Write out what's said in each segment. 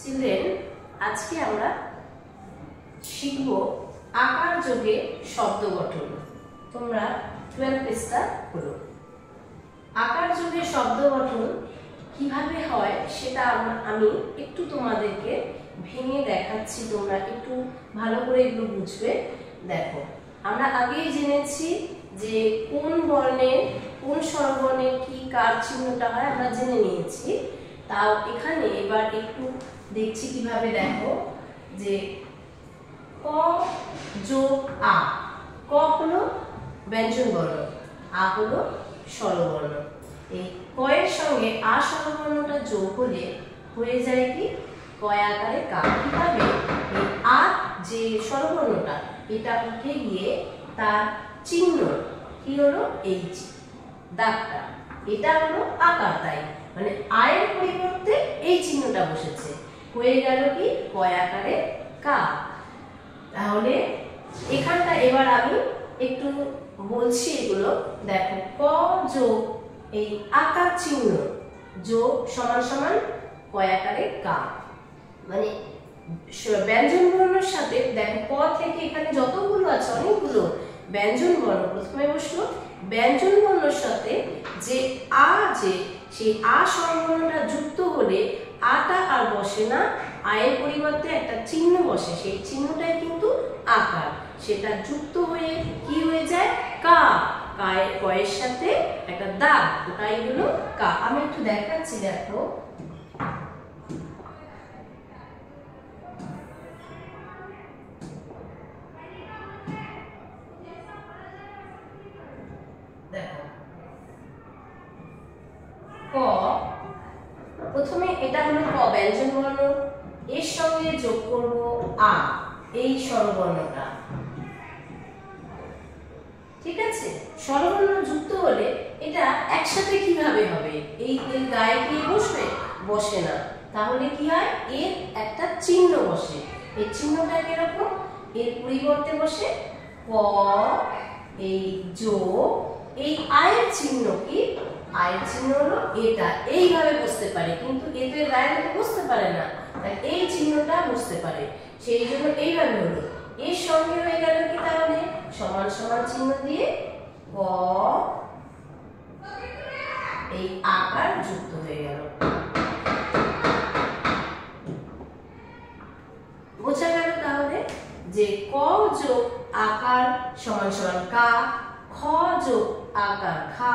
Children, আজকে আমরা শিখব আকার যোগে শব্দ গঠন। তোমরা 12 পৃষ্ঠা হলো। আকার যোগে শব্দ গঠন কিভাবে হয় সেটা আমি একটু তোমাদেরকে ভেঙে দেখাচ্ছি, তোমরা একটু ভালো করে এগুলো বুঝবে। দেখো, আমরা আগেই জেনেছি যে কোন বর্ণের কোন স্বরবর্ণের কি কার চিহ্নটা হয়, আমরা জেনে নিয়েছি। তাও এখানে এবার একটু দেখছি কিভাবে। দেখো যে ক যোগ আ, ক হলো ব্যঞ্জন বর্ণ, আ হলো স্বরবর্ণ। এই ক এর সঙ্গে আ স্বরবর্ণটা যোগ হলে হয়ে যায় কি কয় আকারে কা। কিভাবে? এই আ যে স্বরবর্ণটা এটা উঠে গিয়ে তার চিহ্ন কি হলো এইচ দাগটা, এটা হলো আকার। তাই মানে আয়ের পরিবর্তে এই চিহ্নটা বসেছে, হয়ে গেল কি কয় আকারে কা। তাহলে এখানটা এবার আমি একটু বলছি এগুলো। দেখো, ক যোগ এই আকার চিহ্ন যোগ সমান সমান কয় আকারে কা, মানে ব্যঞ্জন বর্ণের সাথে। দেখো, ক থেকে এখানে যতগুলো আছে অনেকগুলো ব্যঞ্জন বর্ণ প্রথমে বসলো। ব্যঞ্জন বর্ণের সাথে যে আ, যে সেই আ স্বরবর্ণটা যুক্ত হলে আটা আর বসে না, আয়ের পরিবর্তে একটা চিহ্ন বসে, সেই চিহ্নটাই কিন্তু আকার। সেটা যুক্ত হয়ে কি হয়ে যায় কা। কায়ের কয়ের সাথে একটা দাগ, ওটাই হলো কা। আমি একটু দেখাচ্ছি। দেখো, ক প্রথমে এটা হলো ক ব্যঞ্জন বর্ণ, এর সঙ্গে যোগ করব আ এই স্বরবর্ণটা। ঠিক আছে, স্বরবর্ণ যুক্ত হলে এটা একসাথে কিভাবে হবে? এই গায়ে কি বসবে? বসে না। তাহলে কি হয়? এর একটা চিহ্ন বসে। এই চিহ্নটা কিরকম? এর পরিবর্তে বসে ক, এই যোগ এই আয়ের চিহ্ন। কি আয়ের চিহ্ন হলো এটা, এইভাবে বসতে পারে, কিন্তু এতে গায়ে বসতে পারে না, তাই এই চিহ্নটা বসতে পারে, সেই জন্য এইভাবে হলো। এর সঙ্গে হয়ে গেল কি তাহলে সমান সমান চিহ্ন দিয়ে ক, এই আকার যুক্ত হয়ে গেল। বোঝা গেল তাহলে যে ক যোগ আকার সমান সমান কা, খ যোগ আকার খা,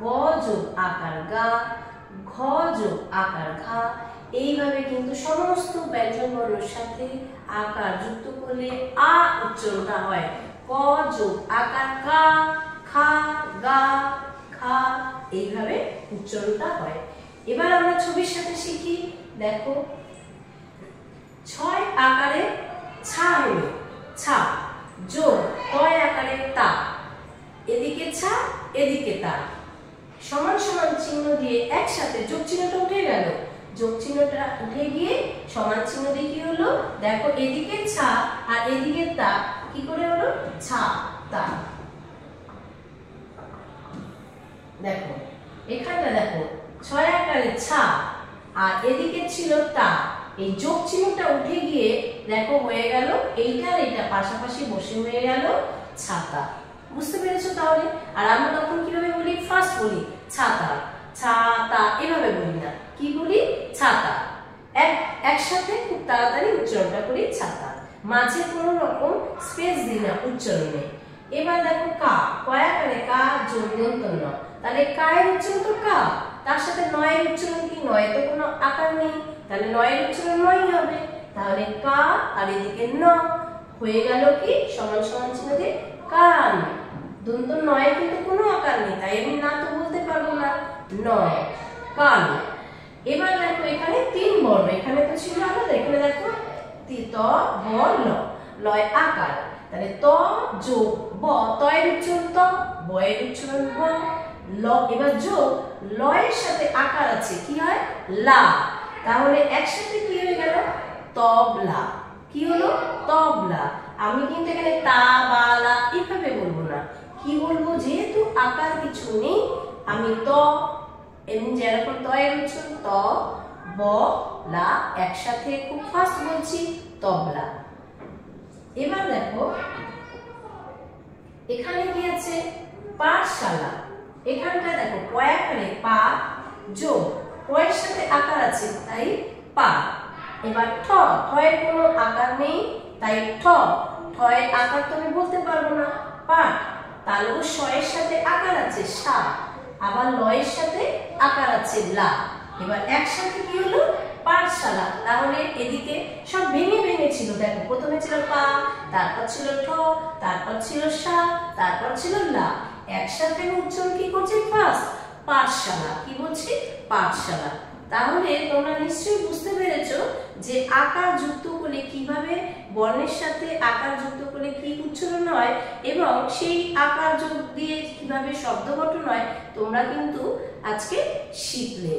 গ যোগ আকার গা, ঘ যোগ আকার ঘা। এইভাবে কিন্তু সমস্ত ব্যঞ্জন বর্ণের সাথে আকার যুক্ত করলে আ উচ্চারণটা হয়। ক যোগ আকার কা, খা, গা, খা, এইভাবে উচ্চারণটা হয়। এবার আমরা ছবির সাথে শিখি। দেখো, ছয় আকারে ছা হলো ছা, যোগ কয় আকারে তা, এদিকে ছা এদিকে তা, সমান সমান চিহ্ন দিয়ে একসাথে যোগ চিহ্নটা উঠে গেল। যোগ চিহ্নটা উঠে গিয়ে সমান চিহ্ন দিয়ে কি হলো? দেখো, এদিকে ছা আর এদিকে তা, কি করে হলো? ছা তা। দেখো এখানটা, দেখো ছয় আকারে ছা আর এদিকে ছিল তা, এই যোগ চিহ্নটা উঠে গিয়ে দেখো হয়ে গেল এইটা আর এটা পাশাপাশি বসে হয়ে গেল ছাতা। বুঝতে পেরেছো তাহলে? আর আমরা তখন কিভাবে বলি? ফার্স্ট বলি ছাতা, ছাতা, এভাবে বলি না, কি বলি? ছাতা। একসাথে খুব তাড়াতাড়ি উচ্চারণটা করি ছাতা, মাঝে কোনো রকম স্পেস দিই না উচ্চারণে। এবার দেখো কা, কয় আকারে কা যোগ দন্ত ন, তাহলে কায়ের উচ্চারণ তো কা, তার সাথে নয়ের উচ্চারণ কি? নয় তো কোনো আকার নেই, তাহলে নয়ের উচ্চারণ নয়ই হবে। তাহলে কা আর এদিকে ন হয়ে গেল কি সমান সমান চিহ্ন দিয়ে কান। দন্ত নয় কিন্তু কোনো আকার নেই, তাই আমি না তো বলতে পারবো না, নয় কান। এবার দেখো এখানে তিন বর্ণ, এখানে তো ছিল আলাদা, এখানে দেখো ত ব ল, লয় আকার, তাহলে ত যোগ ব, তয়ের উচ্চারণ ত, বয়ের উচ্চারণ ব, ল। এবার যোগ লয়ের সাথে আকার আছে, কি হয়? লা। তাহলে একসাথে কি হয়ে গেল? তবলা। কি হলো? তবলা। আমি কিন্তু এখানে তা বা লা এভাবে বলবো না, কি বলবো? যেহেতু আকার কিছু নেই, আমি ত, এমনি যেরকম তয়ের উচ্চারণ ত, ব ব লা, একসাথে খুব ফাস্ট বলছি, তবলা। এবার দেখো এখানে কি আছে, পাঠশালা। এখানটা দেখো পয়াখানে পা যোগ, পয়ের সাথে আকার আছে তাই পা। এবার ঠ, ঠয়ের কোনো আকার নেই তাই ঠ, ঠয়ের আকার তো আমি বলতে পারবো না, পাঠ। তালু শয়ের সাথে আকার আছে সা, আবার লয়ের সাথে আকার আছে লা। এবার একসাথে কি হলো, পাঠশালা। তাহলে এদিকে সব ভেঙে ভেঙে ছিল, দেখো প্রথমে ছিল পা, তারপর ছিল ঠ, তারপর ছিল সা, তারপর ছিল লা। একসাথে উচ্চারণ কি করছি, ফার্স্ট পাঠশালা। কি বলছি, পাঠশালা। তাহলে তোমরা নিশ্চয়ই বুঝতে পেরেছো যে আকার যুক্ত করলে কিভাবে, বর্ণের সাথে আকার যুক্ত করলে কি উচ্চারণ হয় এবং সেই আকার যোগ দিয়ে কিভাবে শব্দ গঠন হয়, তোমরা কিন্তু আজকে শিখলে।